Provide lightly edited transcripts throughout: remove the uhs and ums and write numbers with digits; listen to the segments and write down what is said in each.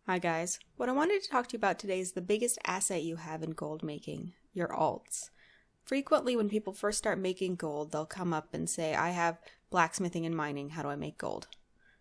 Hi guys. What I wanted to talk to you about today is the biggest asset you have in gold making, your alts. Frequently when people first start making gold, they'll come up and say, I have blacksmithing and mining, how do I make gold?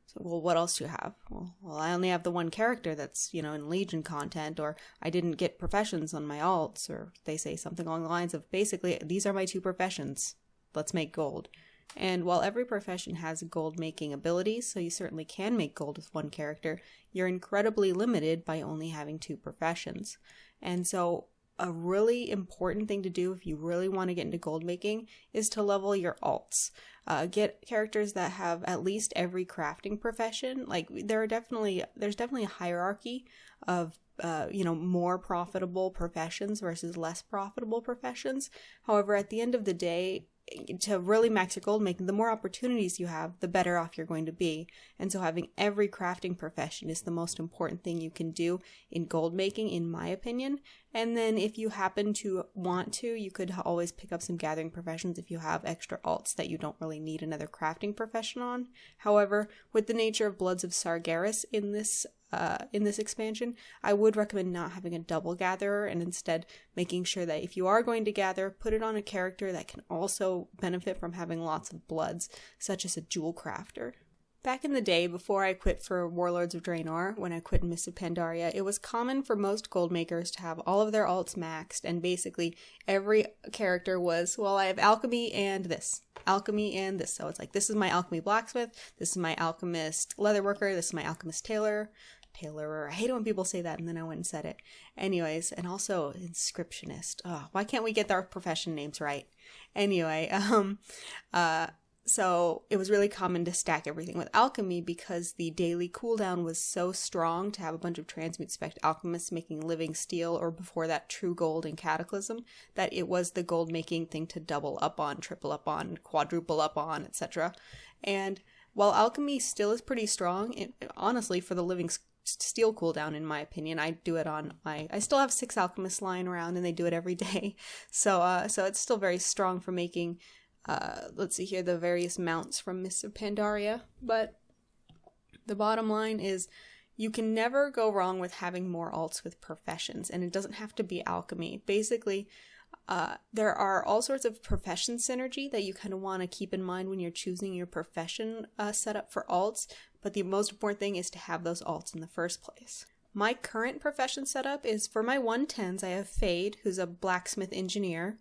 So, well, what else do you have? Well, I only have the one character that's, in Legion content, or I didn't get professions on my alts, or they say something along the lines of, basically, these are my two professions, let's make gold. And while every profession has gold making abilities, so you certainly can make gold with one character, you're incredibly limited by only having two professions. And so a really important thing to do if you really want to get into gold making is to level your alts. Get characters that have at least every crafting profession. Like there's definitely a hierarchy of more profitable professions versus less profitable professions. However, at the end of the day, to really max your gold making, the more opportunities you have, the better off you're going to be. And so having every crafting profession is the most important thing you can do in gold making, in my opinion. And then if you happen to want to, you could always pick up some gathering professions if you have extra alts that you don't really need another crafting profession on. However, with the nature of Bloods of Sargeras in this expansion, I would recommend not having a double gatherer and instead making sure that if you are going to gather, put it on a character that can also benefit from having lots of bloods, such as a jewel crafter. Back in the day, before I quit for Warlords of Draenor, when I quit in Mists of Pandaria, it was common for most gold makers to have all of their alts maxed, and basically every character was, well, I have alchemy and this. Alchemy and this. So it's like, this is my alchemy blacksmith, this is my alchemist leatherworker, this is my alchemist tailorer. I hate it when people say that and then I went and said it. Anyways, and also inscriptionist. Oh, why can't we get our profession names right? Anyway, so it was really common to stack everything with alchemy because the daily cooldown was so strong to have a bunch of transmute spec alchemists making living steel, or before that true gold in Cataclysm, that it was the gold making thing to double up on, triple up on, quadruple up on, etc. And while alchemy still is pretty strong, honestly, for the living steel cooldown, in my opinion, I do it on I still have 6 alchemists lying around and they do it every day. So it's still very strong for making let's see here, the various mounts from Mists of Pandaria. But the bottom line is you can never go wrong with having more alts with professions, and it doesn't have to be alchemy. Basically, there are all sorts of profession synergy that you kind of want to keep in mind when you're choosing your profession setup for alts, but the most important thing is to have those alts in the first place. My current profession setup is for my 110s, I have Fade, who's a blacksmith engineer.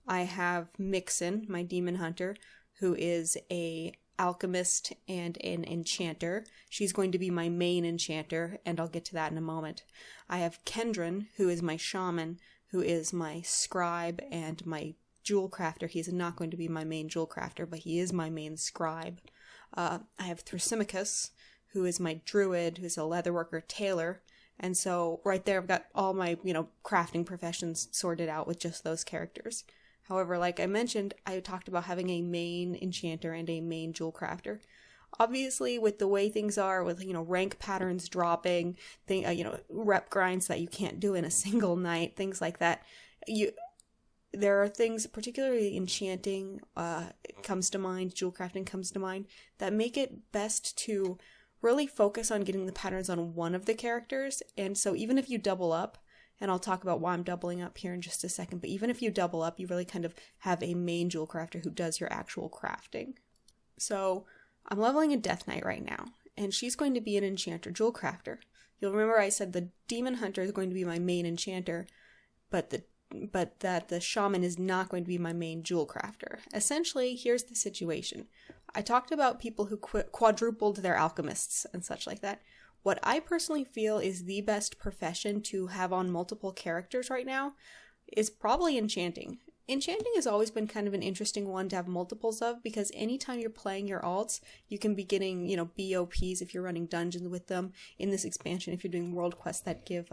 I have Mixon, my demon hunter, who is a alchemist and an enchanter. She's going to be my main enchanter, and I'll get to that in a moment. I have Kendron, who is my shaman, who is my scribe and my jewel crafter. He's not going to be my main jewel crafter, but he is my main scribe. I have Thrasymachus, who is my druid, who's a leatherworker tailor. And so right there I've got all my, crafting professions sorted out with just those characters. However, like I mentioned, I talked about having a main enchanter and a main jewel crafter. Obviously, with the way things are, with, rank patterns dropping, rep grinds that you can't do in a single night, things like that, there are things, particularly enchanting comes to mind, jewel crafting comes to mind, that make it best to really focus on getting the patterns on one of the characters. And so even if you double up, and I'll talk about why I'm doubling up here in just a second, but even if you double up, you really kind of have a main jewel crafter who does your actual crafting. So I'm leveling a Death Knight right now, and she's going to be an enchanter jewel crafter. You'll remember I said the demon hunter is going to be my main enchanter, but that the shaman is not going to be my main jewel crafter. Essentially, here's the situation. I talked about people who quadrupled their alchemists and such like that. What I personally feel is the best profession to have on multiple characters right now is probably enchanting. Enchanting has always been kind of an interesting one to have multiples of, because anytime you're playing your alts, you can be getting, BOPs if you're running dungeons with them. In this expansion, if you're doing world quests that give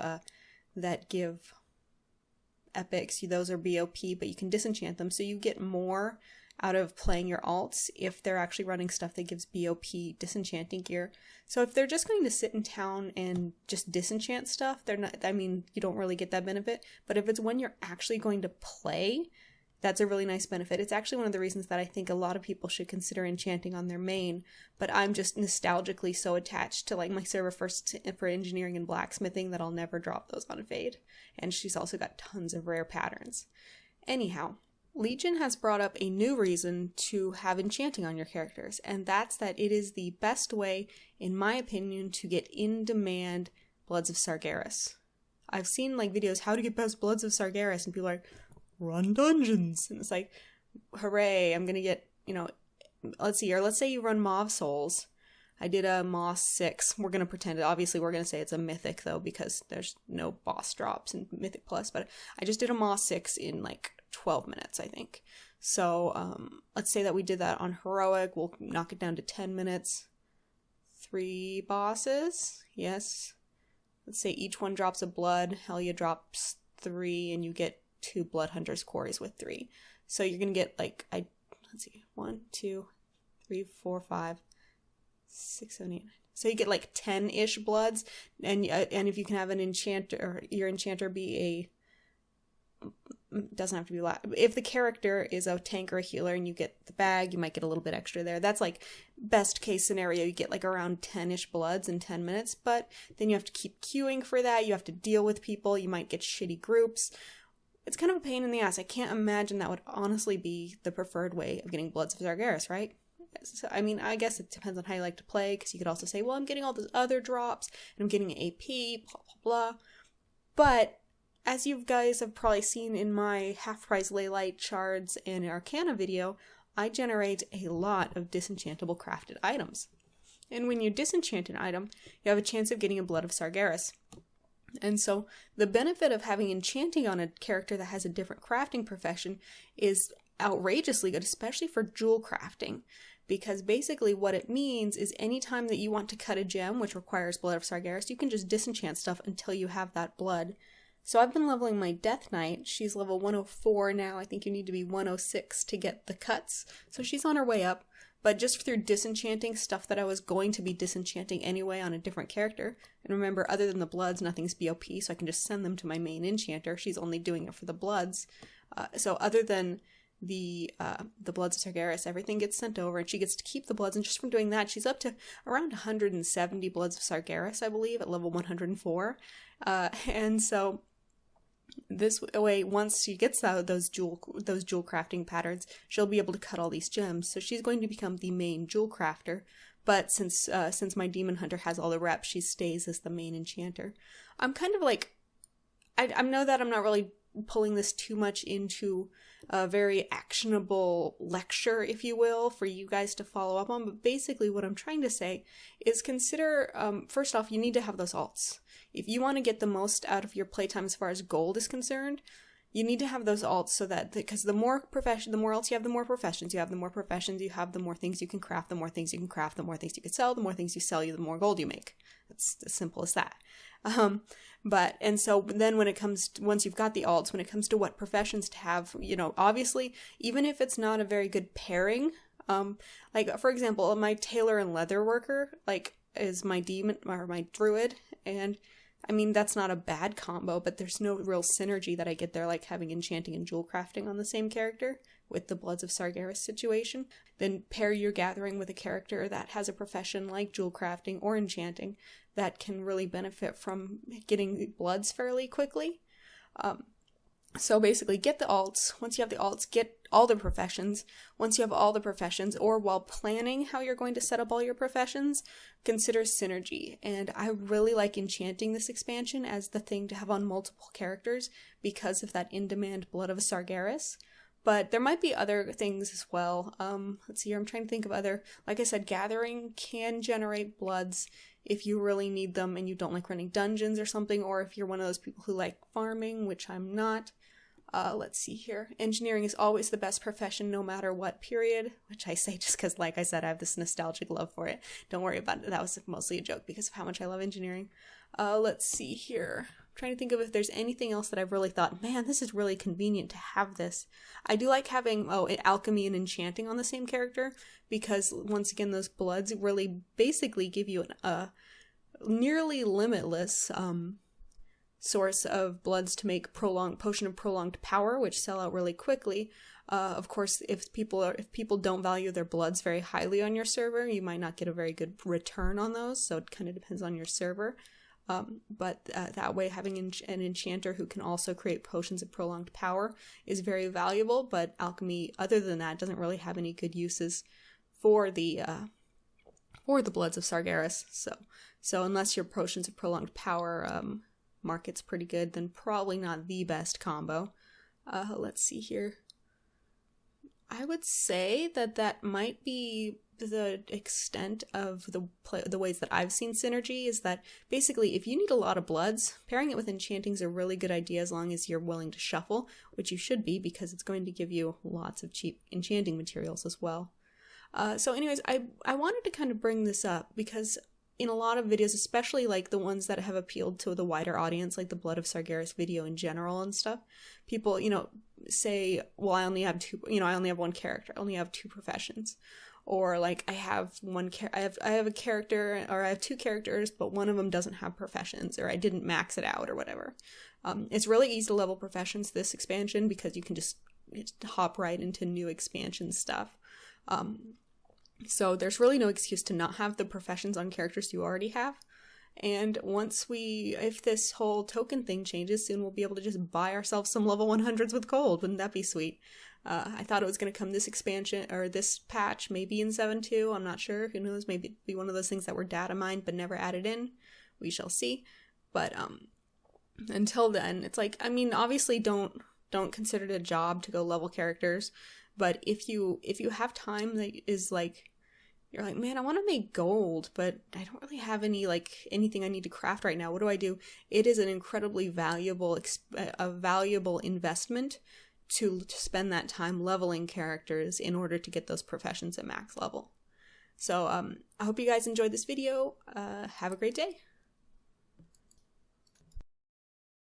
epics, those are BOP, but you can disenchant them, so you get more out of playing your alts if they're actually running stuff that gives BOP disenchanting gear. So if they're just going to sit in town and just disenchant stuff, they're not, you don't really get that benefit. But if it's when you're actually going to play, That's a really nice benefit. It's actually one of the reasons that I think a lot of people should consider enchanting on their main, but I'm just nostalgically so attached to like my server for engineering and blacksmithing that I'll never drop those on Fade. And she's also got tons of rare patterns. Anyhow, Legion has brought up a new reason to have enchanting on your characters, and that's that it is the best way, in my opinion, to get in-demand Bloods of Sargeras. I've seen like videos how to get best Bloods of Sargeras, and people are like, run dungeons, and it's like, hooray, I'm gonna get, let's see here, let's say you run Mauve Souls. I did a Moss 6. We're gonna pretend, obviously we're gonna say it's a Mythic though, because there's no boss drops in Mythic Plus, but I just did a Moss 6 in like 12 minutes, I think. So let's say that we did that on Heroic. We'll knock it down to 10 minutes. 3 bosses, yes. Let's say each one drops a blood. Helia drops 3, and you get 2 Blood Hunters quarries with 3. So you're gonna get like, let's see, 1, 2, 3, 4, 5, 6, 7, 8, 9. So you get like 10-ish bloods, and if you can have an enchanter, or your enchanter be doesn't have to be if the character is a tank or a healer and you get the bag, you might get a little bit extra there. That's like best case scenario, you get like around 10-ish bloods in 10 minutes, but then you have to keep queuing for that. You have to deal with people. You might get shitty groups. It's kind of a pain in the ass. I can't imagine that would honestly be the preferred way of getting Bloods of Sargeras, right? So, I mean, I guess it depends on how you like to play, because you could also say, well, I'm getting all those other drops, and I'm getting AP, blah, blah, blah. But as you guys have probably seen in my half-price Leylight Shards and Arcana video, I generate a lot of disenchantable crafted items. And when you disenchant an item, you have a chance of getting a Blood of Sargeras. And so the benefit of having enchanting on a character that has a different crafting profession is outrageously good, especially for jewel crafting. Because basically what it means is anytime that you want to cut a gem, which requires Blood of Sargeras, you can just disenchant stuff until you have that blood. So I've been leveling my Death Knight. She's level 104 now. I think you need to be 106 to get the cuts. So she's on her way up. But just through disenchanting stuff that I was going to be disenchanting anyway on a different character. And remember, other than the bloods, nothing's BOP, so I can just send them to my main enchanter. She's only doing it for the bloods. So other than the Bloods of Sargeras, everything gets sent over, and she gets to keep the bloods. And just from doing that, she's up to around 170 Bloods of Sargeras, I believe, at level 104. And so this way, once she gets those jewel crafting patterns, she'll be able to cut all these gems. So she's going to become the main jewel crafter. But since my demon hunter has all the reps, she stays as the main enchanter. I'm kind of like, I know that I'm not really pulling this too much into a very actionable lecture, if you will, for you guys to follow up on. But basically what I'm trying to say is consider, first off, you need to have those alts. If you want to get the most out of your playtime as far as gold is concerned, you need to have those alts, so that, because the more alts you have, the more professions you have, the more professions you have, the more things you can craft, the more things you can craft, the more things you can sell, the more things you sell, the more gold you make. It's as simple as that. And so then once you've got the alts, when it comes to what professions to have, obviously, even if it's not a very good pairing, like, for example, my tailor and leather worker, like, is my demon, or my druid, and I mean, that's not a bad combo, but there's no real synergy that I get there, like having enchanting and jewel crafting on the same character with the Bloods of Sargeras situation. Then pair your gathering with a character that has a profession like jewel crafting or enchanting that can really benefit from getting bloods fairly quickly. So basically, get the alts. Once you have the alts, get all the professions. Once you have all the professions, or while planning how you're going to set up all your professions, consider synergy. And I really like enchanting this expansion as the thing to have on multiple characters because of that in-demand Blood of Sargeras. But there might be other things as well. Let's see here, I'm trying to think of other, like I said, gathering can generate bloods if you really need them and you don't like running dungeons or something, or if you're one of those people who like farming, which I'm not. Let's see here. Engineering is always the best profession no matter what period, which I say just because, like I said, I have this nostalgic love for it. Don't worry about it. That was mostly a joke because of how much I love engineering. Let's see here. I'm trying to think of if there's anything else that I've really thought, man, this is really convenient to have this. I do like having, alchemy and enchanting on the same character, because once again, those bloods really basically give you a nearly limitless source of bloods to make potion of prolonged power, which sell out really quickly. Of course, if people don't value their bloods very highly on your server, you might not get a very good return on those, so it kind of depends on your server. But that way, having an enchanter who can also create potions of prolonged power is very valuable, but alchemy, other than that, doesn't really have any good uses for the bloods of Sargeras. So unless your potions of prolonged power market's pretty good, then probably not the best combo. Let's see here. I would say that might be the extent of the ways that I've seen synergy, is that basically if you need a lot of bloods, pairing it with enchanting is a really good idea as long as you're willing to shuffle, which you should be because it's going to give you lots of cheap enchanting materials as well. So anyways, I wanted to kind of bring this up because in a lot of videos, especially like the ones that have appealed to the wider audience, like the Blood of Sargeras video in general and stuff, people, say, well, I only have one character, I only have 2 professions. Or like I have a character, or I have 2 characters, but one of them doesn't have professions, or I didn't max it out or whatever. It's really easy to level professions this expansion because you can just hop right into new expansion stuff. So there's really no excuse to not have the professions on characters you already have. And if this whole token thing changes, soon we'll be able to just buy ourselves some level 100s with gold. Wouldn't that be sweet? I thought it was going to come this expansion, or this patch, maybe in 7.2. I'm not sure. Who knows? Maybe it'd be one of those things that were data mined but never added in. We shall see. But until then, it's like, I mean, obviously don't consider it a job to go level characters. But if you have time that is like, you're like, man, I want to make gold, but I don't really have anything I need to craft right now. What do I do? It is an incredibly valuable investment to spend that time leveling characters in order to get those professions at max level. So I hope you guys enjoyed this video. Have a great day.